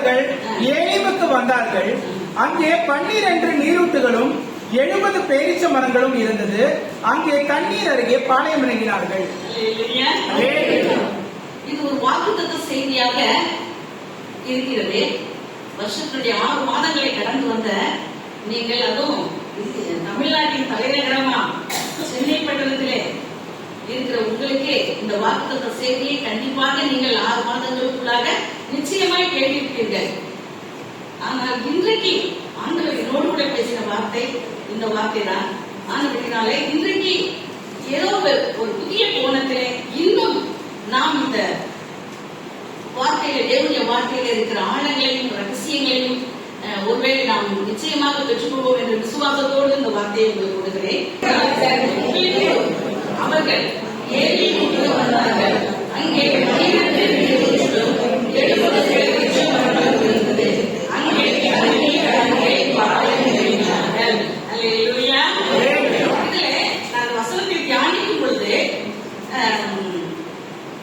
அவர்கள் ஏலிமுக்கு வந்தார்கள். அங்கே 12 நீரூற்றுகளும் 70 பேரீச்ச மரங்களும் இருந்தது. அங்கே தண்ணீர் அருகே பாளையம் இறங்கினார்கள். இது ஒரு வாக்குத்தத்த செய்தியாக இருக்கிறது. வருஷத்துடைய 6 மாதங்களை கடந்து வந்த நீங்கள், அதுவும் தமிழ்நாட்டின் தலைநகரமா சென்னை பட்டணத்திலே இருக்கிற உங்களுக்கு இந்த வாக்குத்தத்த செய்தியை கண்டிப்பாக நீங்கள் 6 மாதங்களுக்குள்ளாக நிச்சயமாய் கேட்டிருப்பீர்கள். ஆனால் இன்றைக்கு ஆண்டவர் என்னோடு கூட பேசின வார்த்தை இந்த வார்த்தை தான். ஆனபடினாலே இன்றைக்கு ஏதோ ஒரு புதிய கோணத்திலே இன்னும் நாம் இந்த வார்த்தையில, தேவனுடைய வார்த்தையில இருக்கிற ஆழங்களையும் ரகசியங்களையும் ஒருவேளை நாம் நிச்சயமாக பெற்றுக்கொள்வோம் என்ற விசுவாசத்தோடு இந்த வார்த்தையை உங்களுக்கு கொடுக்கிறேன். அவர்கள் ஏலிமுக்கு வந்தார்கள். அங்கே 12 நீரூற்றுகளும் 70 பேரீச்ச மரங்களும் இருந்தது. அங்கே தண்ணீர் அருகே பாளையம் இறங்கினார்கள். அல்லேலூயா. இதிலே நான் வசனத்தை தியானிக்கும் பொழுது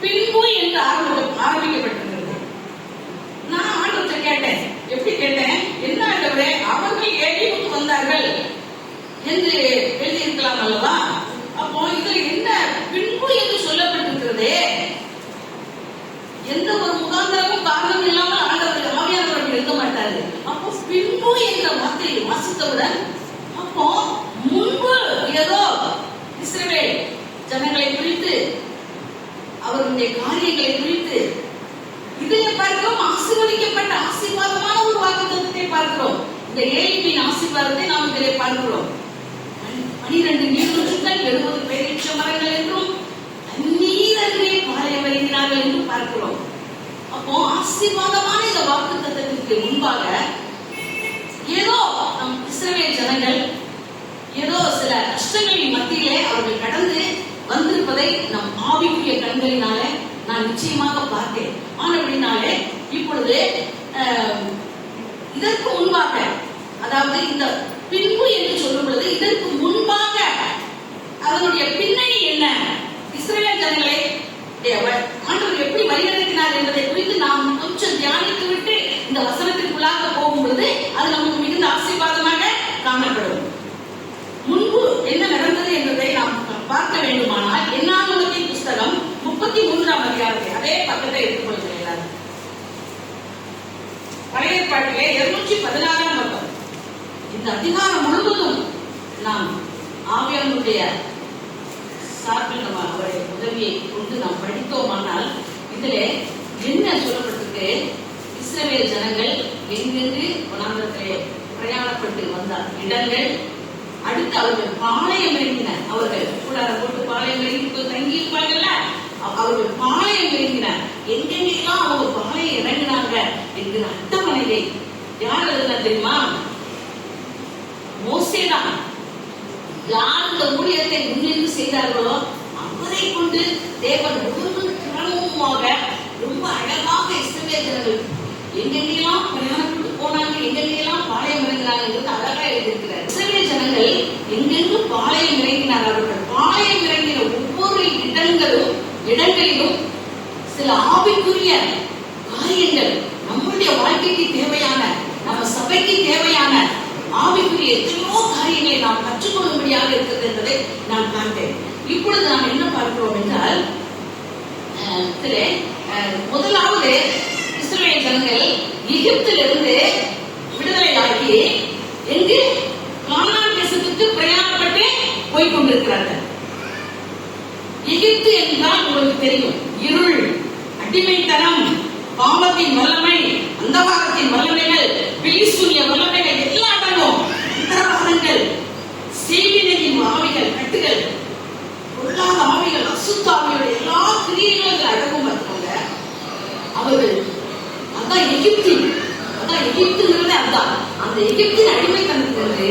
பின்பு என்று ஆரம்பிக்கப்பட்டிருக்கிறது. நான் ஆண்டவர்கிட்ட கேட்டேன். எப்படி கேட்டேன்? என்ன ஆண்டவரே, அவர்கள் ஏலிமுக்கு வந்தார்கள் என்று எழுதியிருக்கலாம் அல்லவா? அப்போ இதுல என்ன பின்பு என்று சொல்லப்பட்டிருக்கிறது? எந்த ஒரு முகாந்திரமும் காரணம் இல்லாமல் ஆண்டவர் ஆவியானவர்கள் இருக்க மாட்டாரு. அப்போ பின்பு என்ற வார்த்தையை வாசித்தவுடன், அப்போ முன்பு ஏதோ இஸ்ரவேல் ஜனங்களை குறித்து, அவருடைய காரியங்களை குறித்து இதிலே பார்க்கிறோம். ஆசீர்வதிக்கப்பட்ட ஆசீர்வாதமான ஒரு வாக்குத்தத்தத்தை பார்க்கிறோம். இந்த ஏலிமின் ஆசீர்வாதத்தை நாம் இதிலே பார்க்கிறோம். 12 நீரூற்றுகள் 70 பேரீச்ச மரங்கள் என்றும் தண்ணீர் அருகே பாளையம் இறங்கினார்கள் என்று பார்க்கிறோம். அப்போ ஆசீர்வாதமான இந்த வாக்குத்தத்தத்திற்கு முன்பாக ஏதோ நம் இஸ்ரவேல் ஜனங்கள் ஏதோ சில கஷ்டங்களின் மத்தியிலே அவர்கள் கடந்து வந்திருப்பதை நம் ஆவிக்குரிய கண்களினால நான் நிச்சயமாக பார்த்தேன். ஆனபடினாலே இப்பொழுது இதற்கு முன்பாக, அதாவது இந்த பின்பு என்று சொல்லும் பொழுது இதற்கு முன்பாக அதனுடைய பின்னணி என்ன, இஸ்ரவேல் ஜனங்களை ஆண்டவர் எப்படி வழிநடத்தினார் என்பதை குறித்து நாம் கொஞ்சம் தியானித்து விட்டு இந்த வசனத்திற்குள்ளாக போகும் பொழுது அது நமக்கு மிகுந்த ஆசீர்வாதமாக காணப்படும். முன்பு என்ன நடந்தது என்பதை நாம் பார்க்க வேண்டுமானால் என்னாகமத்தின் புஸ்தகம் 33ஆம் அதிகாரத்தை, அதே பக்கத்தை எடுத்துக்கொள்கிறேன். பழைய ஏற்பாட்டிலே 216ஆம் பக்கம். இந்த அதிகாரம் முழுவதும் நாம் ஆவியானவருடைய சார்பில் நம்ம அவருடைய உதவியை கொண்டு நாம் படித்தோமானால் இதிலே என்ன சொல்லப்பட்டிருக்கு? இஸ்ரவேல் ஜனங்கள் எங்கெங்கு வனாந்தரத்திலே பிரயாணப்பட்டு வந்தார் இடங்கள், அடுத்து அவர்கள் பாளையம் இறங்கினர். அவர்கள் கூடாரம் போட்டு பாளையம் இறங்கி தங்கி இருப்பாங்கல்ல, அவர்கள் பாளையம் இறங்கினார். எங்கெங்கெல்லாம் அவங்க பாளையம் இறங்கினாங்க என்கிற அட்டவணையை யார் எழுதினா தெரியுமா? மோசேதான். யார் இந்த ஊழியத்தை முன்னின்று செய்தார்களோ அவரை கொண்டு தேவன் ஒவ்வொரு கிரமமாக ரொம்ப அழகாக இஸ்ரவேல் ஜனங்கள் எங்கெங்கெல்லாம் பிரயாணப்பட்டு போனாங்க, எங்கெங்கெல்லாம் பாளையம் இறங்கினாங்க அழகா எழுதியிருக்கிறார். இஸ்ரவேல் ஜனங்கள் எங்கெங்கு பாளையம் இறங்கினார். அவர்கள் பாளையம் இறங்கின ஒவ்வொரு இடங்களிலும் சில ஆவிக்குரிய காரியங்கள், நம்முடைய வாழ்க்கைக்கு தேவையான, நம்ம சபைக்கு தேவையான ஆவிக்குரிய எத்தனையோ காரியங்களை நாம் கற்றுக்கொள்ளும்படியாக இருக்கிறது என்பதை நான் பார்த்தேன். இப்பொழுது நாம் என்ன பார்க்கிறோம் என்றால், முதலாவது இஸ்ரவேல் ஜனங்கள் எகிப்திலிருந்து விடுதலையாகி எங்கு கானான் தேசத்துக்கு பிரயாணப்பட்டு போய்கொண்டிருக்கிறார்கள். எகிப்து என்றால் உங்களுக்கு தெரியும், இருள், அடிமைத்தனம், பாவத்தின் வல்லமை, அந்தகாரத்தின் வல்லமைகள், பிலிசூனிய வல்லமைகள் எல்லாம் அடங்கும். அந்தரவாதங்கள், செய்வினையின் ஆவிகள், கட்டுகள், பொல்லாத ஆவிகள், அசுத்த ஆவிகள், எல்லா கிரியைகளும் அடங்கும். பார்த்துக்கோங்க. அவர்கள் அதான் எகிப்துங்கிறது அதான். அந்த எகிப்தின் அடிமைத்தனத்திலிருந்து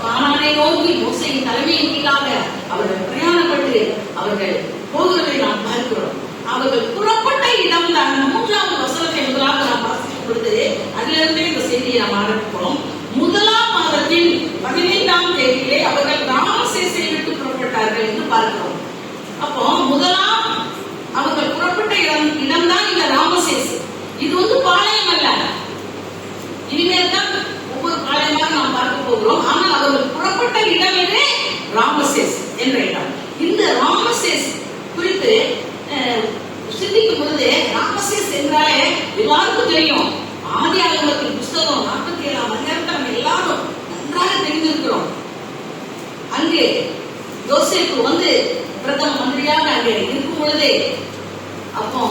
கானானை நோக்கி மோசேயின் தலைமையின் கீழாக அவர்கள் பிரயாணப்பட்டு அவர்கள் போகிறதை நாம் பார்க்கிறோம். அவர்கள் புறப்பட்ட இடம் தான் 3வது வசனத்தை முதலாக நாம் வாசிக்கும் பொழுது அதிலிருந்தே இந்த செய்தியை நாம் ஆரம்பிக்கிறோம். 1ஆம் மாதத்தின் 15ஆம் தேதியிலே அவர்கள் ராமசேசை விட்டு புறப்பட்டார்கள் என்று பார்க்கிறோம். அப்போ முதலாம் அவர்கள் புறப்பட்ட இடம்தான் இந்த ராமசேஸ். இது பாளையம் அல்ல, தெரியும். ஆதியாகமத்தின் புஸ்தகம் 47ஆம் அதிகாரத்தை நம்ம எல்லாரும் நன்றாக தெரிந்திருக்கிறோம். அங்கே யோசேப்பு வந்து பிரதம மந்திரியாக அங்கே இருக்கும் பொழுதே, அப்போ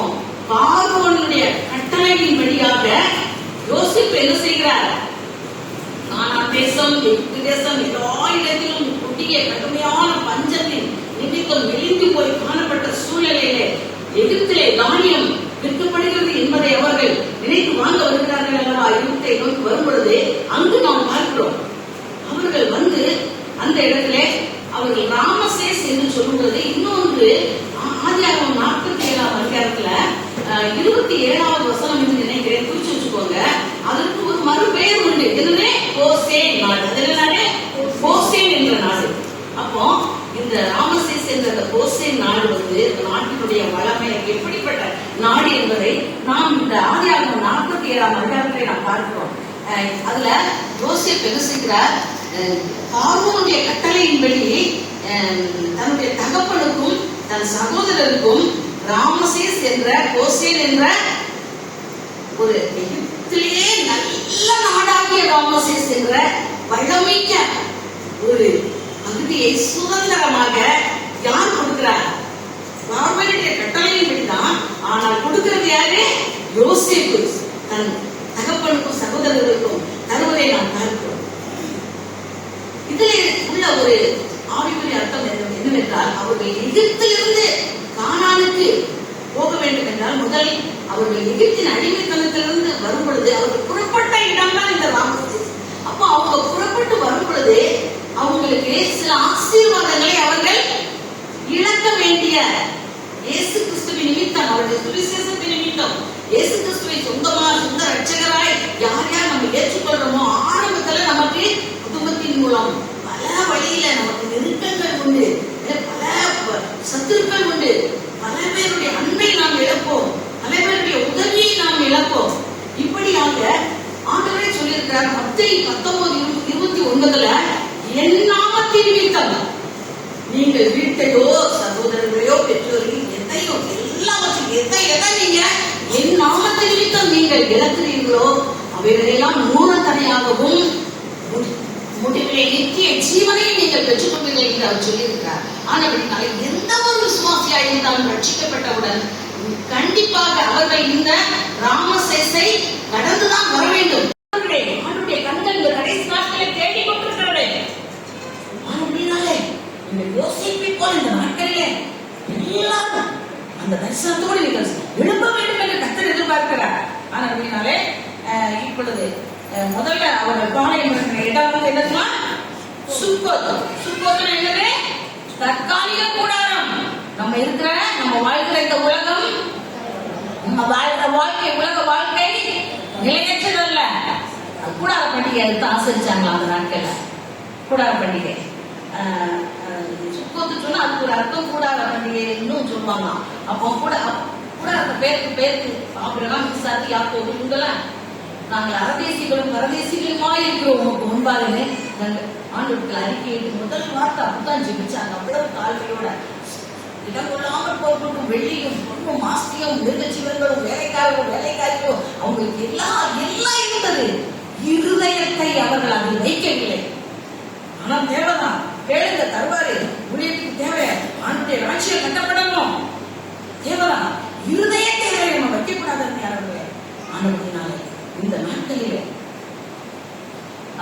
பார்வோனுடைய கட்டளையின்படியாக யோசேப்பு என்ன செய்கிறார்? கானான் தேசம், எகிப்து தேசம் எல்லா இடத்திலும் கொடிய கடுமையான பஞ்சத்தின் நிமித்தம் மெலிந்து போய் காணப்பட்ட சூழ்நிலையிலே எகிப்திலே தானியம் விற்கப்படுகிறது என்பதை அவர்கள் நினைத்து வாங்க வருகிறார்கள் அல்லவா? எகிப்தை நோக்கி வரும் பொழுது அங்கு நாம் பார்க்கிறோம். அவர்கள் வந்து அந்த இடத்திலே அவர்கள் ராமசேஸ் என்று சொல்லும் பொழுது, இன்னொன்று ஆதியாகமம் 47ஆம் அதிகாரத்துல 27வது வசனம் என்று நினைக்கிறேன், குறிச்சு வச்சுக்கோங்க. அதற்கு ஒரு மறுபெயர் உண்டு. என்னவே? கோசேன் நாடு. அது என்ன? கோசேன் என்ற நாடு. அப்போ இந்த ராமசேஸ் என்ற கோசேன் நாடு வந்து இந்த நாட்டினுடைய வளமை எப்படிப்பட்ட நாடு என்பதை நாம் இந்த ஆதியாகமம் 47ஆம் அதிகாரத்தை நாம் பார்க்கிறோம். அதுல யோசேப்பு என்ன செய்கிறார்? பார்வோனுடைய கட்டளையின்படி தன்னுடைய தகப்பனுக்கும் தன் சகோதரருக்கும் ராமசேஸ் என்ற கோசேன் என்ற ஒரு எகிப்திலேயே நல்ல நாடாகிய ராமசேஸ் என்ற வளமிக்க ஒரு பகுதியை சுதந்திரமாக யார் கொடுக்கிறார்? பார்வோனுடைய கட்டளையின்படிதான். ஆனால் கொடுக்கிறது யாரு? யோசேப்பு தன் தகப்பனுக்கும் சகோதரர்களுக்கும் தருவதை நாம் பார்க்கிறோம். இதில் உள்ள ஒரு ஆவிக்குரிய அர்த்தம் என்னவென்றால், அவர்கள் எகிப்திலிருந்து கானானுக்கு போக வேண்டும் என்றால் முதல் அவர்கள் எகிப்தின் அடிமைத்தனத்திலிருந்து வரும் பொழுது அவர்கள் புறப்பட்ட இடம் தான் இந்த ராமசேஸ். அப்போ அவங்க புறப்பட்டு வரும் பொழுது அவங்களுக்கு சில ஆசீர்வாதங்களை அவர்கள் இழக்க வேண்டிய, இயேசு கிறிஸ்துவின் நிமித்தம், அவருடைய சுவிசேஷத்தின் நிமித்தம், இயேசு கிறிஸ்துவை சொந்த ரட்சகராய் யார் யார் நம்ம ஏற்றுக்கொள்றோமோ, ஆரம்பத்துல நமக்கு குடும்பத்தின் மூலம் பல வழியில நமக்கு நெருக்கங்கள் உண்டு, பல சத்துருக்கள் உண்டு, பல பேருடைய அன்பை நாம் இழப்போம், பல பேருடைய உதவியை நாம் இழப்போம். இப்படியாக ஆண்டவரே சொல்லியிருக்கிறார் மத்தேயு 19:29, என் நாமத்தின் நிமித்தம் நீங்கள் வீட்டையோ சகோதரர்களையோ பெற்றோர்கள் எதையோ எல்லாவற்றையும் எதை நீங்க என் நாமத்தின் நிமித்தம் நீங்கள் இழக்கிறீர்களோ அவைகளெல்லாம் நூறத்தனையாகவும் முடிவிலே நித்திய ஜீவனையும் நீங்கள் பெற்றுக் கொள்வீர்கள் என்று அவர் சொல்லியிருக்கிறார். ஆனால் எந்த ஒரு விசுவாசியா இருந்தாலும் ரட்சிக்கப்பட்டவுடன் கண்டிப்பாக அவர்கள் இந்த ராமசேஸை கடந்துதான் வர வேண்டும். அவருடைய கண்கள் இந்த கடைசி நாட்களை தேடிக் கொண்டிருக்கிறது. இந்த யோசிப்பை போல இந்த நாட்களிலே எல்லாரும் அந்த தரிசனத்தோடு நீங்கள் எழுப்ப வேண்டும் என்று கர்த்தர் எதிர்பார்க்கிறார். ஆனால் அப்படின்னாலே இப்பொழுது முதல்ல அவர்கள் பாளையம் இருக்கிற இடம் வந்து என்னதுன்னா சுக்கோத்தம். சுக்கோத்தம் என்னது? தற்காலிக கூடாரம். நம்ம இருக்கிற நம்ம வாழ்கிற இந்த உலகம், நம்ம வாழ்கிற வாழ்க்கை, உலக வாழ்க்கை நிலையற்றதல்ல. கூடார பண்டிகை எடுத்து ஆசரிச்சாங்களா அந்த நாட்கள்ல? கூடார பண்டிகை சுக்கோத்து சொன்னா அதுக்கு ஒரு அர்த்தம் கூடார பண்டிகை இன்னும் சொல்லுவாங்க. அப்போ கூடார பேருக்கு ஆபிரகாம், ஈசாக்கு, யாக்கோபு இவங்கெல்லாம் நாங்கள் அரதேசிகளும் பரதேசிகளுமா இருக்கிறோம் உமக்கு முன்பாக ஆண்டவர்கள் அறிக்கையிட்டு முதல் வார்த்தை அப்படித்தான் ஜெபிச்சாங்க. அவ்வளவு தாழ்மையோட இடம் கொள்ளாமல் போகட்டும், வெள்ளியும் பொண்ணும் மாஸ்தியும் மிருக ஜீவன்களும் வேலைக்காரிகளும் அவங்களுக்கு எல்லாம் இருந்தது. இருதயத்தை அவர்கள் அதில் வைக்கவில்லை. ஆனால் தேவைதான், கேளுங்க தருவாரு. ஊழியத்துக்கு தேவை, ஆண்டுடைய ராட்சியம் கட்டப்படணும், தேவைதான். இருதயத்தை நம்ம வைக்கக்கூடாது யாருமே. ஆண்டவர்களால இந்த நாட்களிலே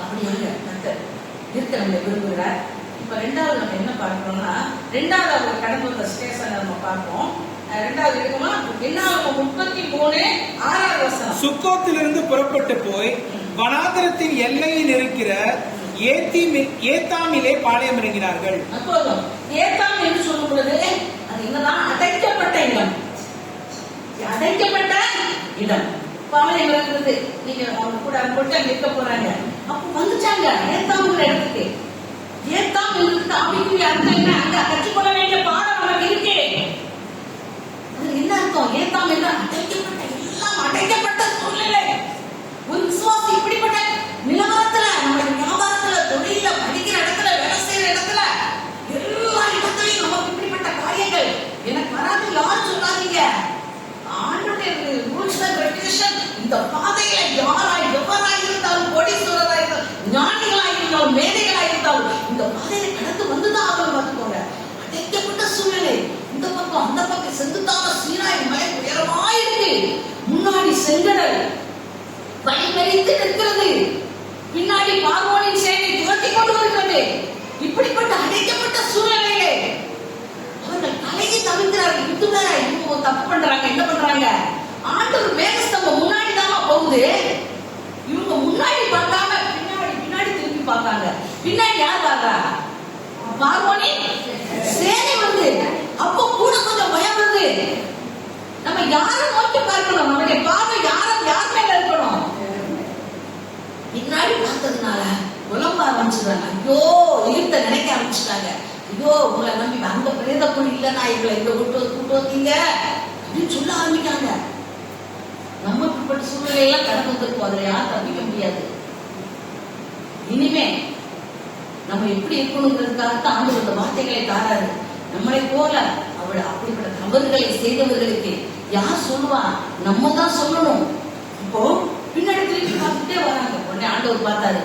அப்படியாக கர்த்தர் இருக்க நம்ம விரும்புகிறார். இப்ப ரெண்டாவது நம்ம என்ன பார்க்கிறோம்னா, ரெண்டாவது அவர் கடந்து வந்த ஸ்டேஷன் நம்ம பார்ப்போம். ரெண்டாவது இருக்குமா? என்னாகும் 33:6 வசனம். சுக்கோத்திலிருந்து புறப்பட்டு போய் வனாந்தரத்தின் எல்லையில் இருக்கிற ஏத்தாமிலே பாளையம் இறங்கினார்கள். அப்போதும் ஏத்தாம் என்று சொல்லும் பொழுது அது என்னதான்? அடைக்கப்பட்ட இடம். அடைக்கப்பட்ட இடம் பாளையம் இறங்குறது. நீங்க அவங்க கூட போட்டு நிற்க போறாங்க. அப்போ வந்துச்சாங்க ஏத்தாம்ங்கிற இடத்துக்கு. ஏத்தாம் என்பது ஆவிக்குரிய அர்த்தம் என்ன? அங்க கற்றுக்கொள்ள வேண்டிய பாடம் நமக்கு இருக்கு. அது என்ன அர்த்தம்? ஏத்தாம் என்ற அடைக்கப்பட்ட, எல்லாம் அடைக்கப்பட்ட சூழ்நிலை. ஒரு விசுவாசி இப்படிப்பட்ட நிலவரத்துல, நம்ம வியாபாரத்துல, தொழில, படிக்கிற இடத்துல, வேலை செய்யற இடத்துல, எல்லா இடத்துலயும் நமக்கு இப்படிப்பட்ட காரியங்கள் எனக்கு வராது யாரும் சொல்லாதீங்க. ஆண்டுடைய ரூல்ஸ் அண்ட் ரெகுலேஷன் இந்த அப்போ அந்த பக்கம் செங்குத்தான சீனாய் மலை உயரமாயிருக்கு, முன்னாடி செங்கடல் வழிமறித்து நிற்கிறது, பின்னாடி பார்வோனின் சேனை துரத்தி கொண்டு வருகிறது. இப்படிப்பட்ட அடைக்கப்பட்ட சூழ்நிலையிலே அவர்கள் தலையை தவிர்க்கிறார்கள். இதுல இவங்க தப்பு பண்றாங்க. என்ன பண்றாங்க? ஆண்டவர் மேகஸ்தம்பம் முன்னாடி தான் போகுது, இவங்க முன்னாடி பார்க்காம பின்னாடி திரும்பி பார்த்தாங்க. பின்னாடி யார் வர்றா? பார்வோனின் சேனை வந்து. அப்போ கூட கொஞ்சம் பயம் வருது. நம்ம யாரை நோக்கி பார்க்கணும்? நம்முடைய பார்வை யார் மேல இருக்கணும்? பின்னாடி பார்த்ததுனால புலம்ப ஆரம்பிச்சுட்டாங்க. ஐயோ, எகிப்த நினைக்க ஆரம்பிச்சுட்டாங்க. ஐயோ, உங்களை நம்பி அந்த பிரேத பொருள் இல்லைன்னா எங்களை இங்க கூட்டு வந்தீங்க அப்படின்னு சொல்ல ஆரம்பிக்காங்க. நம்ம இப்படிப்பட்ட சூழ்நிலையெல்லாம் கடந்து வந்திருக்கோம். அதுல யாரும் தப்பிக்க முடியாது. இனிமே நம்ம எப்படி இருக்கணுங்கிறதுக்காகத்தான் ஆண்டவர் இந்த வார்த்தைகளை தாராரு. நம்மளை போல அவள் அப்படிப்பட்ட தவறுகளை செய்தவர்களுக்கு யார் சொல்லுவா? நம்ம தான் சொல்லணும். இப்போ பின்னாடி திருப்பி பார்த்துட்டே வராங்க. உடனே ஆண்டவர் பார்த்தாரு,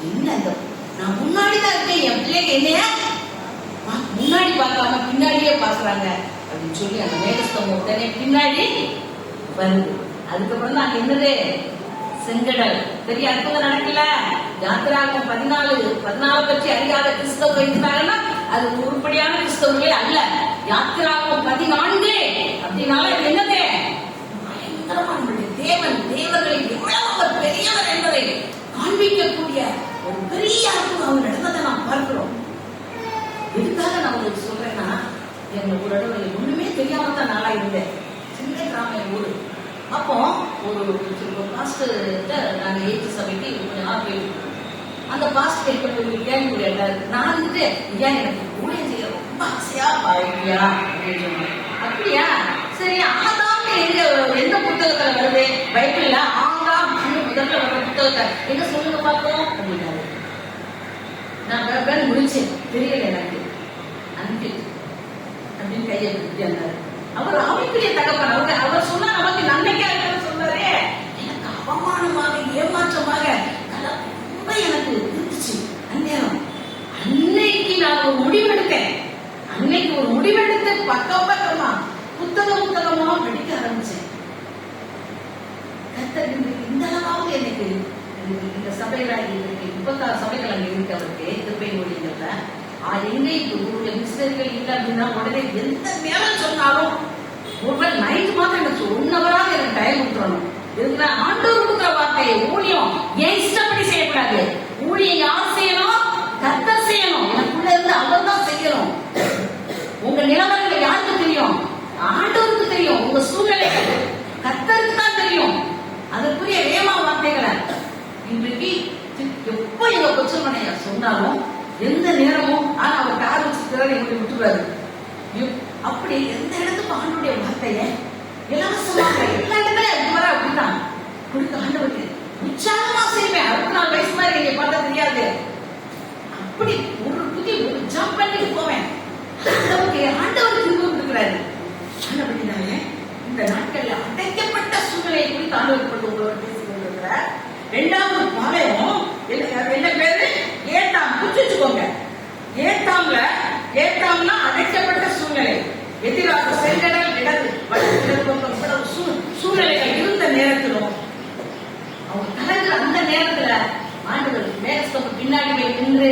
என்ன இந்த நான் முன்னாடிதான் இருக்கேன், என் பிள்ளைங்க என்னைய முன்னாடி பார்க்காம பின்னாடியே பாக்குறாங்க அப்படின்னு சொல்லி அந்த மேகஸ்தம்பம் உடனே பின்னாடி வருது. அதுக்கப்புறம் தான் என்னது? செங்கடல். பெரிய அற்புதம் நடக்கல. யாத்திராகமம் 14 பற்றி அறியாத கிறிஸ்தவர்கள் இருந்தாங்கன்னா அது உருப்படியான கிறிஸ்தவர்களே அல்ல. யாத்திராகமம் 14 அப்படின்னால என்னது? பயங்கரமான தேவன் தேவர்களில் எவ்வளவு அவர் பெரியவர் என்பதை காண்பிக்கக்கூடிய ஒரு பெரிய அற்புதம் அவர் நடந்ததை நாம் பார்க்கிறோம். எதுக்காக நான் உங்களுக்கு சொல்றேன்னா, எங்க ஒரு இடத்துல ஒண்ணுமே தெரியாம தான் நாளா இருந்தேன். சின்ன கிராம ஊரு. அப்போ ஒரு பாஸ்டர் நாங்க ஏற்று சபைக்கு கொஞ்சம் நாள் போயிட்டு அந்த பாஸ்டர் எப்படி கேள்வி நான் வந்துட்டு ஏன் எனக்கு ஊழியம் செய்ய ரொம்ப ஆசையா பாருக்கியா அப்படின்னு சொன்னேன். அப்படியா, சரி ஆதாம் எந்த புத்தகத்துல வருது? பைபிள்ல ஆதாம் முதல்ல வர்ற புத்தகத்தை என்ன சொல்லுங்க பார்ப்போம் அப்படின்னாரு. நான் முடிச்சேன், தெரியல எனக்கு அன்பு அப்படின்னு கையை இருந்தாரு. அவர் ஆவிக்குரிய தகப்பன். அவர் சொன்னா நமக்கு நன்மைக்கா இருக்குன்னு சொன்னாரே, எனக்கு அவமானமாக ஏமாற்றமாக ரொம்ப எனக்கு இருந்துச்சு. அந்நேரம் அன்னைக்கு நான் ஒரு முடிவெடுத்தேன். அன்னைக்கு ஒரு முடிவெடுத்து பக்கமா புத்தகமா படிக்க ஆரம்பிச்சேன். இந்த அளவாவது எனக்கு இந்த சபையில இருக்கு 36 சபைகள் அங்க இருக்கு. அவருக்கு திருப்பை மொழிகள்ல எங்கே மிஷினரிகள் இல்லை அப்படின்னா உடனே எந்த நேரம் சொன்னாலும் ஒரு நைட்டு மாத்திரம் எனக்கு 1 ஹவராக எனக்கு டைம் கொடுத்துடணும். இதுல ஆண்டவர் கொடுக்குற வார்த்தையை ஊழியம் ஏன் இஷ்டப்படி செய்யக்கூடாது. ஊழியம் யார் செய்யணும்? கர்த்தர் செய்யணும். எனக்குள்ள இருந்து அவர் தான் செய்யணும். உங்க நிலவரங்களை யாருக்கு தெரியும்? ஆண்டவருக்கு தெரியும். உங்க சூழ்நிலைகள் கர்த்தருக்கு தான் தெரியும். அதற்குரிய வேமா வார்த்தைகளை இன்றைக்கு எப்ப எங்க கொச்சமனையா சொன்னாலும் எந்த நேரமும் ஆனா அவர் கார் வச்சிருக்கிறாரு, எங்களுக்கு விட்டுருவாரு. அப்படி எந்த இடத்துக்கு ஆண்டோடைய வார்த்தைய இலவசமாக எல்லா இடத்துலயும் வர அப்படிதான் கொடுத்த ஆண்டவருக்கு உற்சாகமா செய்வேன். 64 வயசு மாதிரி என்னை பார்த்தா தெரியாது. அப்படி ஒரு புதி ஒரு ஜம்ப் பண்ணி போவேன். ஆண்டவர் திரும்ப கொடுக்கிறாரு. ஆண்டவரினாலே இந்த நாட்கள்ல அடைக்கப்பட்ட சூழ்நிலையை குறித்து ஆண்டவர் கொண்டு உங்களோட பேசிக் கொண்டிருக்கிறார். 2வது பாளையம் என்ன பேரு? ஏட்டாம். புரிச்சுக்கோங்க. ஏட்டாம்னா அடைக்கப்பட்ட சூழ்நிலை. எதிராக செங்கடல் இடது சூழ்நிலைகள் இருந்த நேரத்திலும் அவங்க கலந்து அந்த நேரத்துல ஆண்டவர் மேகஸ்தம்பம் பின்னாடி போய் நின்று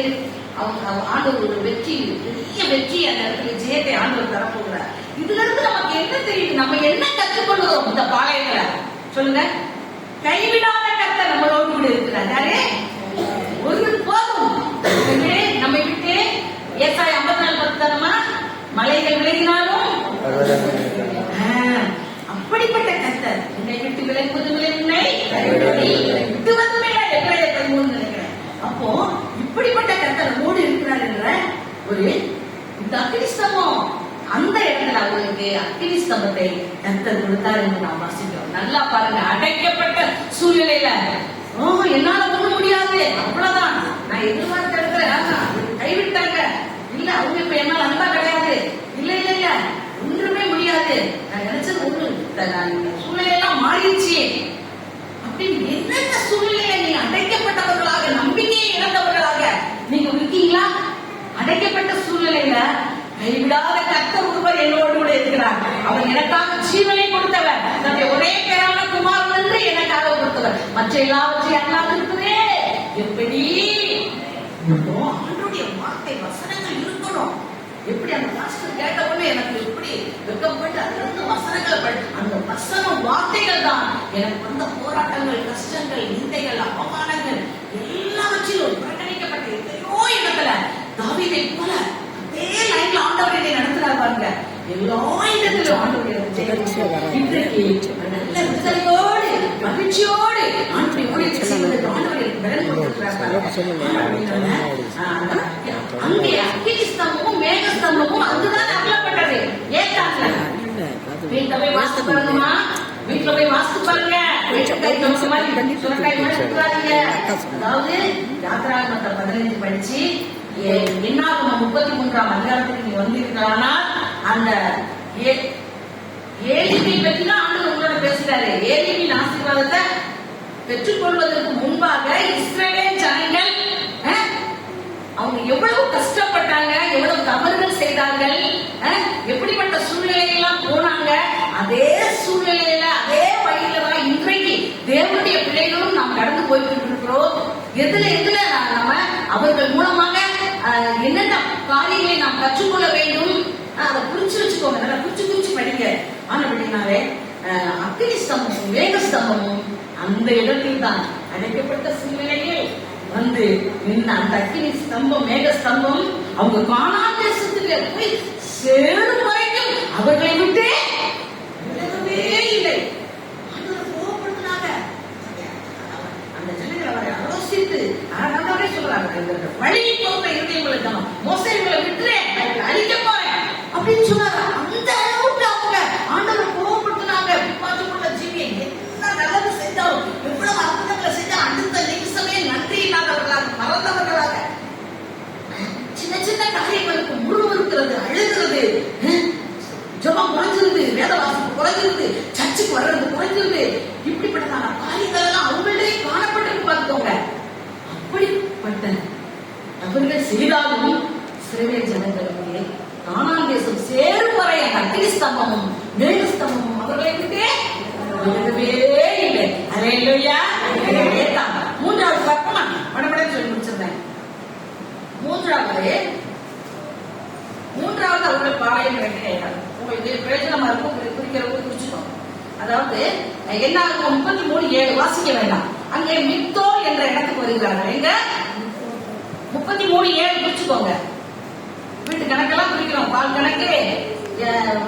அவங்க ஆண்டவர் ஒரு வெற்றி, பெரிய வெற்றி, அந்த இடத்துல ஜெயத்தை ஆண்டவர் தரப்போகிறார். இதுல இருந்து நமக்கு என்ன தெரியுது? நம்ம என்ன கற்றுக்கொள்கிறோம் இந்த பாளையத்துல? சொல்லுங்க. கைவிடாத கர்த்தர் நம்மளோடு கூட இருக்கிறாரு. ஒரு போதும் நம்மை விட்டு ஏசாயா 54:10 மலைகள் விலகினாலும் அப்படிப்பட்ட கர்த்தர் என்னை விட்டு விலகுவதும் இல்லை, விட்டுவதும் இல்லை. எப்ரேயர் 13 நினைக்கிறேன். அப்போ இப்படிப்பட்ட கர்த்தர் நம்மோடு இருக்கிறார் என்ற ஒரு இந்த அக்கினிஸ்தம்பம் அந்த இடத்துல அவங்களுக்கு அக்கினிஸ்தம்பத்தை கர்த்தர் கொடுத்தார் என்று நாம் வாசிக்கிறோம். நல்லா பாருங்க. அடைக்கப்பட்ட சூழ்நிலையில என்னால ஒண்ணு முடியாது, அவ்வளவுதான், நான் எதிர்பார்த்த இடத்துல கைவிட்டாங்க, இல்ல அவங்க இப்ப என்னால அன்பா கிடையாது, இல்ல ஒன்றுமே முடியாது, நான் நினைச்சது ஒண்ணு, சூழ்நிலையெல்லாம் மாறிடுச்சு அப்படின்னு எந்த சூழ்நிலையில நீங்க அடைக்கப்பட்டவர்களாக நம்பிக்கையை இழந்தவர்களாக நீங்க இருக்கீங்களா? அடைக்கப்பட்ட சூழ்நிலையில கைவிடாத கர்த்தர் ஒருவர் என்னோடு கூட இருக்கிறார். அவர் எனக்காக ஜீவனை கொடுத்தவர், தன்னுடைய ஒரே பேரான குமாரன் என்று எனக்காக கொடுத்தவர். மற்ற எல்லாவற்றையும் அல்லாது இருக்குதே. எப்படி ஆண்டவருடைய வார்த்தை வசனங்கள் இருக்கணும். எப்படி அந்த பாஸ்டர் கேட்டவுடனே எனக்கு எப்படி வெக்கப்பட்டு அதிலிருந்து வசனங்கள் அந்த வசனம் வார்த்தைகள் தான் எனக்கு வந்த போராட்டங்கள், கஷ்டங்கள், நிந்தைகள், அவமானங்கள் எல்லாவற்றிலும் புறக்கணிக்கப்பட்ட எத்தனையோ இடத்துல தாவீதை போல அதே லைன்ல ஆண்டவர் என்னை நடத்துறாரு பாருங்க. எல்லா இடத்திலும் ஆண்டவருடைய இன்றைக்கு நல்ல விடுதலையோடு மகிழ்ச்சியோடு ஆண்டவரை ஊழியத்தை செய்வதற்கு ஆண்டவரை விரல் கொடுத்திருக்கிறார். அங்கே அக்கினி ஸ்தம்பமும் மேக ஸ்தம்பமும் அங்குதான் அகலப்பட்டது. ஏற்காட்டுல வீட்டுல போய் வாசித்து பாருங்கம்மா, வீட்டுல போய் வாசித்து பாருங்க. அதாவது யாத்திராகமத்தை 15 படிச்சு என்னாகும் 33ஆம் அதிகாரத்துக்கு நீங்க வந்திருக்கலாம்னா அந்த ஏலிமை பற்றி தான் ஆண்டவர் உங்களோட பேசுறாரு. ஏலிமின் ஆசீர்வாதத்தை பெற்றுக்கொள்வதற்கு முன்பாக இஸ்ரவேல் ஜனங்கள் அவங்க எவ்வளவு கஷ்டப்பட்டாங்க, எவ்வளவு தவறுகள் செய்தார்கள், எப்படிப்பட்ட சூழ்நிலையெல்லாம் போனாங்க. அதே சூழ்நிலையில அதே வழியில தான் இன்றைக்கு தேவனுடைய பிள்ளைகளும் நாம் கடந்து போய்கிட்டு இருக்கிறோம். எதுல நம்ம அவர்கள் மூலமாக என்னென்ன காரியங்களை நாம் கற்றுக்கொள்ள வேண்டும் அதை குறிச்சு வச்சுக்கோங்க. நல்லா குறிச்சு படிங்க. ஆனா அப்படின்னாலே அக்கினி ஸ்தம்பமும் மேக ஸ்தம்பமும் அந்த இடத்தில் தான் அடைக்கப்பட்ட சூழ்நிலையில் வந்து நின்ன அந்த அக்கினி ஸ்தம்பம் மேக ஸ்தம்பம் அவங்க கானான் தேசத்துக்கு போய் சேரும் வரைக்கும் அவர்களை விட்டே விலகவே இல்லை. கோபப்படுத்தினாங்க. அந்த ஜனங்களை அவரை ஆலோசித்து அதனாலே சொல்றாங்க, வழி போன்ற இருதயங்களுக்கு தான் மோசைகளை விட்டு அழிக்க போறேன் அப்படின்னு சொன்னாங்க. அந்த அளவுக்கு அவங்க ஆண்டவர் கோபப்படுத்தினாங்க. பிப்பாச்சுக்குள்ள ஜீவியை என்ன நல்லது செஞ்சாலும் எவ்வளவு அற்புதங்களை செஞ்சாலும் அடுத்த நிமிஷமே நன்றி இல்லாதவர்களாக மறந்தவர்களாக சின்ன சின்ன காரியங்களுக்கு முழுவருக்கிறது, அழுகிறது, ஜபம் குறைஞ்சிருது, வேத வாசிப்பு குறைஞ்சிருது, சர்ச்சுக்கு வர்றது குறைஞ்சிருது. இப்படிப்பட்டதான காரியங்கள் எல்லாம் அவங்களே காணப்பட்டு பார்த்துக்கோங்க. அப்படிப்பட்ட அவர்கள் செய்தாலும் இஸ்ரவேல் ஜனங்களுடைய கானான் தேசம் சேரும் வரை அக்கினி ஸ்தம்பமும் மேக ஸ்தம்பமும் அவர்களை விட்டே விலகவே இல்லை. அல்லேலூயா. மூன்றாவது பக்கமா மடமடை சொல்லி முடிச்சிருந்தேன். மூன்றாவது அவர்கள் பாளையம் இறங்கினார்கள். உங்களுக்கு பிரயோஜனமா இருக்கும், குறிக்கிறவங்க குறிச்சுக்கோங்க. அதாவது என்ன 33:7 வாசிக்க வேண்டாம். அங்கே மித்தோ என்ற இடத்துக்கு வருகிறார்கள். எங்க 33:7 குறிச்சுக்கோங்க. வீட்டு கணக்கெல்லாம் குறிக்கிறோம், பால் கணக்கு,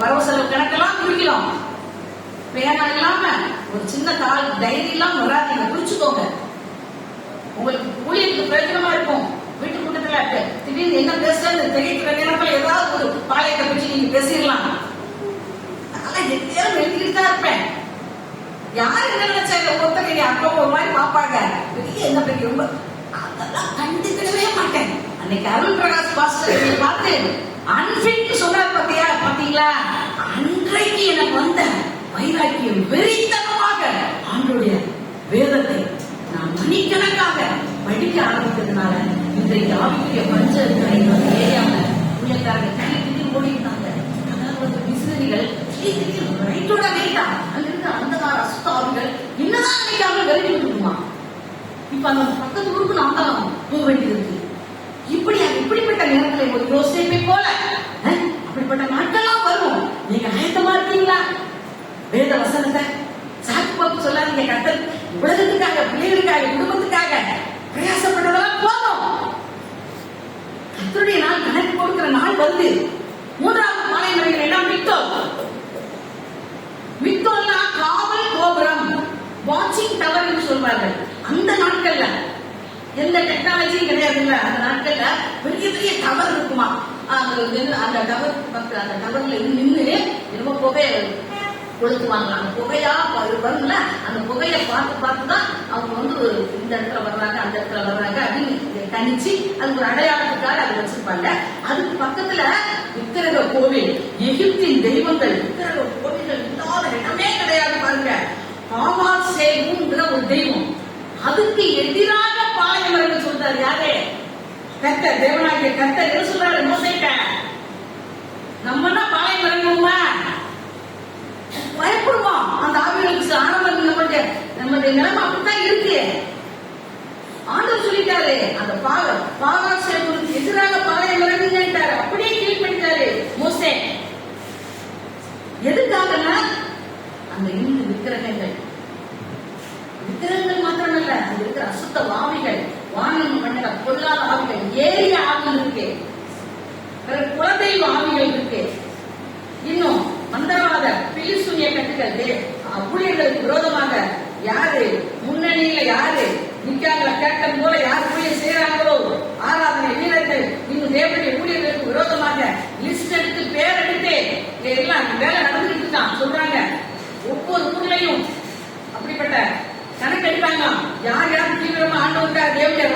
வரவு செலவு கணக்கெல்லாம் குறிக்கிறோம். பேனா இல்லாம ஒரு சின்ன கால் டைரி இல்லாம வராதீங்க, குறிச்சுக்கோங்க. உங்களுக்கு ஊழியருக்கு பிரயோஜனமா இருக்கும். வீட்டு கூட்டத்துல திடீர்னு என்ன பேசுறது தெரிவிக்கிற நேரத்துல ஏதாவது ஒரு பாளையத்தை பற்றி நீங்க பேசிடலாம். அதெல்லாம் எத்தேரம் எழுதிட்டு தான் இருப்பேன். யாரு என்ன நினைச்சாங்க, ஒருத்தர் அப்பா ஒரு மாதிரி பாப்பாங்க, பெரிய என்ன பெரிய ரொம்ப அதெல்லாம் கண்டுக்கவே மாட்டேன். அன்னைக்கு அருள் பிரகாஷ் பாஸ்டர் பார்த்து அன்பிட் சொன்னார் பாத்தீங்களா, அன்றைக்கு எனக்கு வந்த வைராக்கியம் வெறித்தனமாக ஆண்டுடைய வேதத்தை நான் மணிக்கணக்காக படிக்க ஆரம்பித்ததுனால இன்றைக்கு ஆவிக்குரிய பஞ்சத்தை ஏரியாம ஊழியக்காரங்க திடீர் ஓடிட்டாங்க. அதாவது மிஷினரிகள் ரைட்டோட ரைட்டா அங்கிருந்து அந்தகார அசுத்தாவிகள் என்னதான் நினைக்காம விலகி விட்டுருமா. இப்ப அந்த பக்கத்து ஊருக்கு நான் தான் போக வேண்டியது. இப்படிப்பட்ட நேரத்தில் ஒரு யோசேப்பை போல அப்படிப்பட்ட நாட்கள்லாம் வரும். நீங்க ஆயத்தமா இருக்கீங்களா? வேத வசனத்தை சாக்கு பாக்கு சொல்லாதீங்க. கர்த்தர் உலகத்துக்காக, பிள்ளைகளுக்காக, குடும்பத்துக்காக பிரயாசப்பட்டதெல்லாம் போதும். கர்த்தருடைய நாள் கணக்கு கொடுக்கிற நாள் வந்து மூன்றாவது பாளையம் எல்லாம் மித்தோன்னா காவல் கோபுரம், வாட்சிங் டவர் என்று சொல்வார்கள். அந்த நாட்கள்ல எந்த டெக்னாலஜியும் கிடையாதுல்ல. அந்த நாட்கள்ல பெரிய பெரிய டவர் இருக்குமா. அந்த டவர் அந்த டவர்ல நின்று ரொம்ப புகை கொளுத்துவாங்க. அந்த புகையா வரும்ல, அந்த புகையை பார்த்துதான் அவங்க வந்து இந்த இடத்துல வர்றாங்க, அந்த இடத்துல வர்றாங்க அப்படின்னு கணிச்சு அதுக்கு ஒரு அடையாளத்துக்காக அதை வச்சிருப்பாங்க. அதுக்கு பக்கத்துல விக்கிரக கோவில், எகிப்தின் தெய்வங்கள், விக்கிரக கோவில்கள் இல்லாத இடமே கிடையாது பாருங்க. ஆமால் சேவுங்கிற ஒரு தெய்வம், அதுக்கு எதிராக பாளையம் சொல்றாரு. யாரு? கர்த்தர், தேவனாகிய கர்த்தர் என்ன சொல்றாரு? மோசேட்ட நம்மனா பாளையம் இறங்குவோமா? பயப்படுவோம். அந்த ஆவிகளுக்கு ஆரம்பம் நம்மளுடைய நிலைமை அப்படித்தான் இருக்கு. ஆண்டவர் சொல்லிட்டாரு, அந்த பாகாசேபுக்கு எதிராக பாளையம் இறங்குங்கன்றாரு. அப்படியே கீழ்படித்தாரு மோசே. எதுக்காகனா அந்த இந்து விக்கிரகங்கள் மாத்திரமல்ல, அங்க இருக்கிற அசுத்த ஆவிகள், வானம் மண்டல பொல்லாத ஆவிகள், ஏரிய ஆவிகள் இருக்கு, குலதெய்வ ஆவிகள் இருக்கு, இன்னும் மந்திரவாத பிலிசூனிய கட்டுகள், ஊழியர்களுக்கு விரோதமாக யாரு முன்னணியில யாரு நிக்காங்கள கேட்டன் போல யார் ஊழியர் செய்யறாங்களோ, ஆராதனை வீரர்கள் இன்னும் தேவனுடைய ஊழியர்களுக்கு விரோதமாக லிஸ்ட் எடுத்து பேர் எடுத்து எல்லாம் வேலை நடந்துட்டு இருக்கான் சொல்றாங்க. ஒவ்வொரு ஊர்லயும் அப்படிப்பட்ட கணக்கெடுப்பாங்க. யார் யார் தீவிரமா ஆண்டவருக்காக தேவனுடைய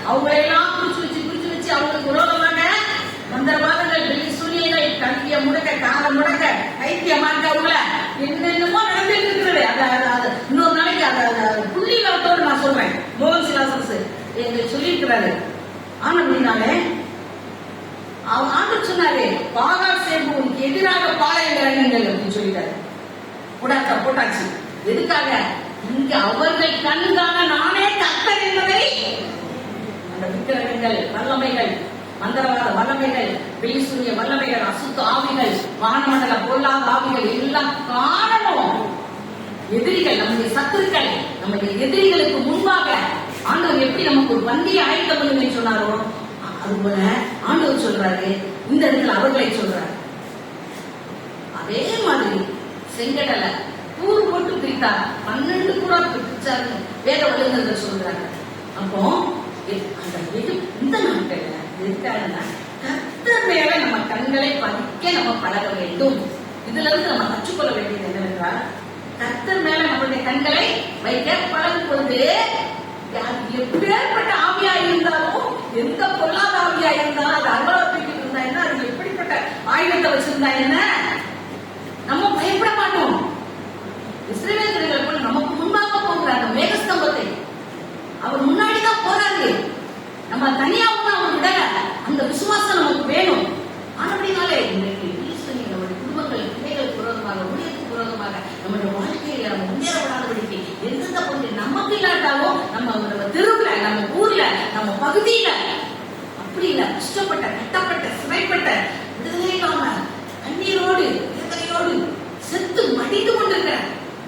அவங்களையெல்லாம் குறிச்சு வச்சு அவங்களுக்கு விரோதமாக மந்திரவாதங்கள், பிலிசூனியர்கள், கல்விய முடக்க, காலம் முடக்க, ஐக்கியமாக்க அவங்கள என்னென்னமோ நடந்துட்டு இருக்கிறது. அது இன்னொரு நாளைக்கு அதை புள்ளி வரத்தோடு நான் சொல்றேன். மோகன் சிலாசஸ் எங்களுக்கு சொல்லி இருக்கிறாரு. ஆனதுனாலே ஆண்டு சொன்னாரு, பாகாசேபுக்கு எதிராக பாளையம் இறங்குங்கள் அப்படின்னு சொல்லிட்டாரு. போட்டாச்சு. எதுக்காக? இங்க அவர்கள் கண்காண நானே கர்த்தர் என்பதை அந்த விக்கிரகங்கள், வல்லமைகள், மந்திரவாத வல்லமைகள், பிலிசூனிய வல்லமைகள், அசுத்த ஆவிகள், வானமண்டல பொல்லாத ஆவிகள் எல்லாம் காணணும். எதிரிகள், நம்முடைய சத்துருக்கள், நம்முடைய எதிரிகளுக்கு முன்பாக ஆண்டவர் எப்படி நமக்கு ஒரு பந்தியை ஆயத்தம் பண்ணுங்க சொன்னாரோ, அதுபோல ஆண்டவர் சொல்றாரு, இந்த இடத்துல அவர்களை சொல்றாரு. அதே மாதிரி செங்கடலை கூறு போட்டு பிரித்தார், 12 கூறா பிரிச்சாரு வேத வல்லுநர்கள் சொல்றாங்க. அப்போ அந்த இந்த நாட்கள்ல இருக்காருன்னா கர்த்தர் மேல நம்ம கண்களை பதிக்க நம்ம பழக வேண்டும். இதுல இருந்து நம்ம கற்றுக்கொள்ள வேண்டியது என்னவென்றால், கர்த்தர் மேல நம்மளுடைய கண்களை வைக்க பழகும் பொழுது எப்பேற்பட்ட ஆவியா இருந்தாலும், எந்த பொல்லாத ஆவியா இருந்தாலும், அது அலுவலகத்துக்கு இருந்தா என்ன, அது எப்படிப்பட்ட ஆயுதத்தை வச்சிருந்தா என்ன, நம்ம பயப்பட மாட்டோம். இஸ்ரவேலர்கள் போல நமக்கு முன்பாக போகிற அந்த மேகஸ்தம்பத்தை அவர் முன்னாடிதான் போறாரு. நம்ம தனியா அவர் விடல. அந்த விசுவாசம் நமக்கு வேணும். ஆனபடினாலே இன்றைக்கு நம்முடைய குடும்பங்கள், பிள்ளைகளுக்கு விரோதமாக, ஊழியத்துக்கு விரோதமாக, நம்முடைய வாழ்க்கையில நம்ம முன்னேற விடாதபடிக்கு எந்தெந்த பொருள் நமக்கு இல்லாட்டாலும் நம்ம தெருவுல, நம்ம ஊர்ல, நம்ம பகுதியில அப்படி இல்ல கஷ்டப்பட்ட, கட்டப்பட்ட, சிறைப்பட்ட, விடுதலை இல்லாம கண்ணீரோடு வேதனையோடு செத்து மடிந்து கொண்டிருக்கிற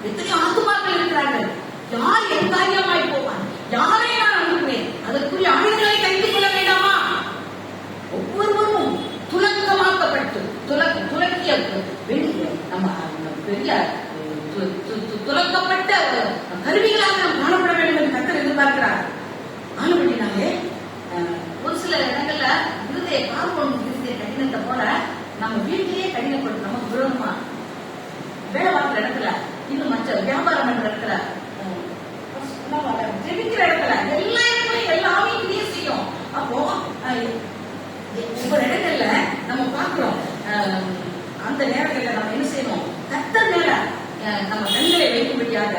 எத்தனையோ ஆத்துமாக்கள் இருக்கிறார்கள். யார் என் காரியமாய் போவான்? யாரை நான் அனுப்புவேன்? அதற்குரிய ஆயுதங்களை கைது கொள்ள வேண்டாமா? ஒவ்வொருவரும் துலக்கமாக்கப்பட்டு துலக்கிய நம்ம பெரிய துலக்கப்பட்ட கருவிகளாக நாம் காணப்பட வேண்டும் என்று கர்த்தர் எதிர்பார்க்கிறார். ஆனபடினாலே ஒரு சில இடங்கள்ல விருதையை பார்ப்போம், விருதையை கடினத்தை போல நம்ம வீட்டிலேயே கடினப்படும். நமக்கு விரோதமா வேலை பார்க்கிற இடத்துல, இன்னும் மற்ற வியாபாரம் பண்ற இடத்துல, ஜெபிக்கிற இடத்துல, எல்லா இடத்துலயும் எல்லாமே இதையே செய்யும். அப்போ ஒவ்வொரு இடங்கள்ல நம்ம பார்க்கிறோம். அந்த நேரத்துல நம்ம என்ன செய்யணும்? கர்த்தர் மேல நம்ம கண்களை வைக்கும்படியாக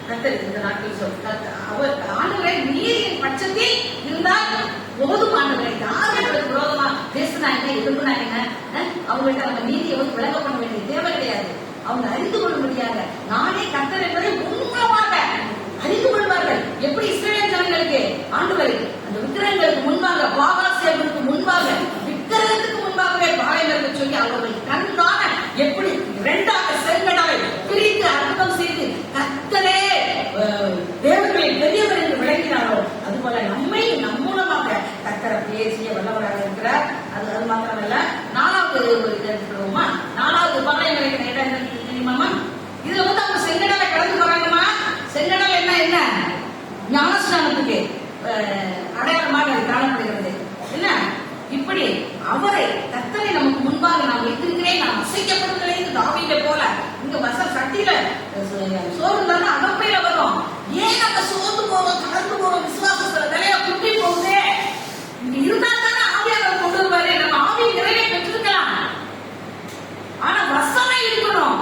கர்த்தர் இந்த நாட்கள் அவர் ஆண்டவரை நீரின் பட்சத்தில் இருந்தால் போதும். ஆண்டவரை யாருக்கு விரோதமா பேசினா என்ன, எதிர்ப்புனா என்ன, அவங்கள்ட்ட நம்ம நீதியை வந்து விளங்க பண்ண வேண்டிய தேவை கிடையாது. அவங்க அறிந்து கொள்ளும்படியாக நானே கர்த்தர் என்பதை உண்மையாக அறிந்து கொள்வார்கள். எப்படி இஸ்ரவேல் ஜனங்களுக்கு ஆண்டவரை அந்த விக்கிரகங்களுக்கு முன்பாக, பாகாசேபுக்கு முன்பாக, விக்கிரகத்துக்கு முன்பாகவே பாளையம் சொல்லி அவர்கள் கண்காண எப்படி இரண்டாக செங்கடலை பிரித்து அர்த்தம் செய்து கர்த்தரே தேவர்களின் பெரியவர் என்று விளங்கினாரோ, அதுபோல நம்மை நம் மூலமாக கர்த்தரை பேசிய வல்லவராக இருக்கிறார். அது மாத்திரமல்ல, 4வது எடுத்துக்கிறோமா, 4வது பாளையம் இருக்கிற இடம் தெரியுமாமா? இதுல வந்து அவங்க செங்கடலை கடந்து போறாங்கம்மா. செங்கடல் என்ன ஞானஸ்நானத்துக்கு அடையாளமாக காணப்படுகிறது. என்ன இப்படி அவரை கர்த்தரை நமக்கு முன்பாக நான் வைத்திருக்கிறேன், நான் அசைக்கப்படுகிறேன் தாவீதை போல. இங்க வசம் சட்டியில சோறு தானே அகப்பையில வரும். ஏன் நம்ம சோர்ந்து போறோம், கடந்து போறோம்? விசுவாசத்துல தலையா குட்டி போகுது. இங்க இருந்தா தானே ஆவியானவர் கொண்டு வருவாரு. நம்ம ஆவியை நிறைய பெற்றிருக்கலாம், ஆனா வசமே இருக்கணும்.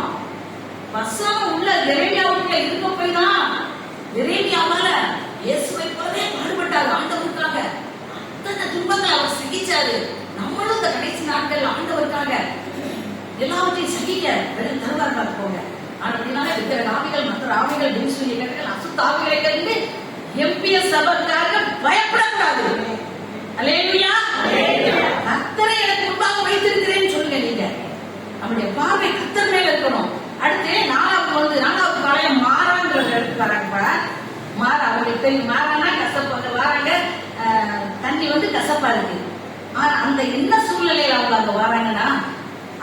வசம் உள்ள எரேமியாவுக்குள்ள இருக்க போய் தான் எரேமியாவால இயேசுவை போலவே பாடுபட்டார். ஆண்டவருக்காக அத்தனை துன்பங்களை அவர் சிகிச்சாரு. நம்மளும் இந்த கடைசி நாட்கள் ஆண்டவருக்காக எல்லாவற்றையும் சகிக்க வெறும் தருவார் பார்த்துக்கோங்க. அதனால விக்கிற ஆவிகள் மற்ற ஆவிகள் டிவிஷன் கட்டுகள் அசுத்த ஆவிகளை கண்டு எம்பிஎஸ் சபைக்காக பயப்படக்கூடாது. அல்லேலூயா. கர்த்தரை எனக்கு முன்பாக வைத்திருக்கிறேன்னு சொல்லுங்க. நீங்க அவருடைய பார்வை கர்த்தர் மேல இருக்கணும். அடுத்து நாலாவது பாளையம் மாறாங்கிற இடத்துக்கு வராங்க. மாறா அவங்களுக்கு தெரியும். மாறானா கசப்பு. அங்க வராங்க, தண்ணி கசப்பா இருக்கு. அந்த என்ன சூழ்நிலையில அவங்க அங்க வராங்கன்னா,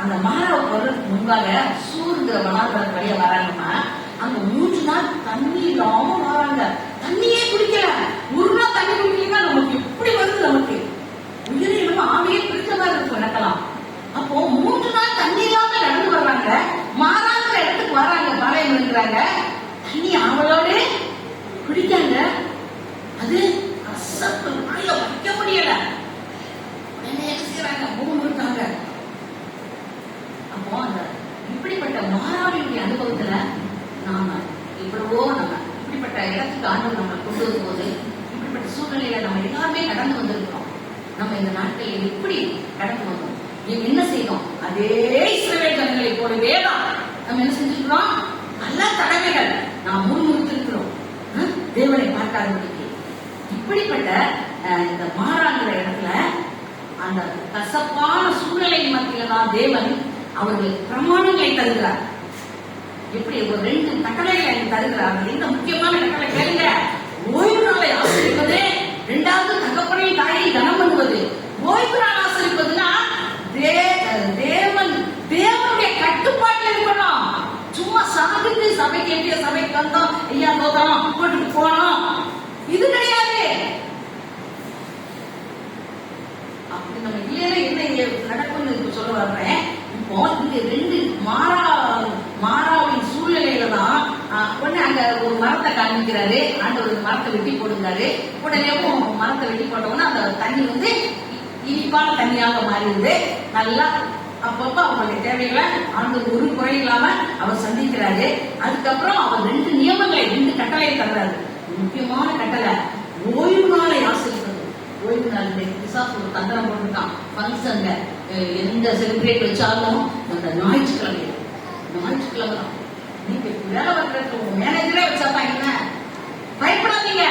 அந்த மாறாவை போறதுக்கு முன்பாக சூருங்கிற வனாந்தரம் வழியா வராங்கன்னா, அங்க 3 நாள் தண்ணி இல்லாம வராங்க. தண்ணியே குடிக்கல. ஒரு நாள் தண்ணி குடிக்கலன்னா நமக்கு எப்படி வருது? நமக்கு உயிரினும் ஆவியே பிடிச்ச மாதிரி இருக்கும் எனக்கெல்லாம். அப்போ 3 நாள் தண்ணி இல்லாம நடந்து வர்றாங்க. மாறாங்கிற இடத்துக்கு வராங்க, பாளையம் இருக்கிறாங்க. தண்ணி அவளோட குடிக்காங்க. அது கசப்பு, வாயில வைக்க முடியல. உடனே என்ன செய்யறாங்க? இருக்காங்க. அப்போ அந்த இப்படிப்பட்ட மாறாவினுடைய அனுபவத்துல நாம இவ்வளவோ இப்படிப்பட்ட இடத்துக்கு ஆண்டு நம்ம கொண்டு வரும்போது, இப்படிப்பட்ட சூழ்நிலையில நம்ம எல்லாருமே கடந்து வந்திருக்கிறோம். நம்ம இந்த நாட்களில் எப்படி கடந்து வந்தோம்? என்ன செய்தோம்? அதே இஸ்ரவேல் ஜனங்களை போலவே தான் நம்ம என்ன செஞ்சிருக்கிறோம்? நல்ல தடவைகள் நாம் முன்னிறுத்திருக்கிறோம் தேவனை பார்க்காதபடிக்கு. இப்படிப்பட்ட இந்த மாறாங்கிற இடத்துல அந்த கசப்பான சூழ்நிலையின் மத்தியில தான் தேவன் அவர்களுக்கு பிரமாணங்களை தருகிறார். எப்படி ஒரு 2 கட்டளைகளை தருகிறார். என்ன முக்கியமான கட்டளை கேளுங்க. ஓய்வு நாளை ஆசிரிப்பது, 2வது தகப்பனை தாயை கனம் பண்ணுவது. ஓய்வு நாள் ஆசிரிப்பதுன்னா தேவனுடைய கட்டுப்பாட்டில் இருக்கணும். சும்மா சாதித்து சபைக்கு எட்டிய சபைக்கு வந்தோம், ஐயா தோத்தரம் போட்டுட்டு போனோம், இது கிடையாது. அப்படி நம்ம இல்லையா என்ன இங்க நடக்கும்னு சொல்ல வர்றேன். இப்போ இங்க 2 மாறாவின் சூழ்நிலையில தான் உடனே அங்க ஒரு மரத்தை காமிக்கிறாரு. ஆண்டவர் மரத்தை வெட்டி போடுங்காரு. உடனே மரத்தை வெட்டி போட்டோம்னா அந்த தண்ணி இனிப்பான தண்ணியாக மாறிடுது. நல்லா அப்பப்ப அவங்களுடைய தேவைகளை ஆண்டவர் ஒரு குறை இல்லாம அவர் சந்திக்கிறாரு. அதுக்கப்புறம் அவர் 2 நியமங்களை 2 கட்டளை தர்றாரு. முக்கியமான கட்டளை ஓய்வு நாளை ஆசிரிப்பது. ஓய்வு நாள் பிசாசு ஒரு தந்திரம் போட்டுருக்கான். பங்கன்ல எந்த செலிபிரேட் வச்சாலும் அந்த ஞாயிற்றுக்கிழமை தான். நீங்க வேலை பார்க்கறதுக்கு உங்க மேனேஜரே வச்சாதான் என்ன பயப்படாதீங்க.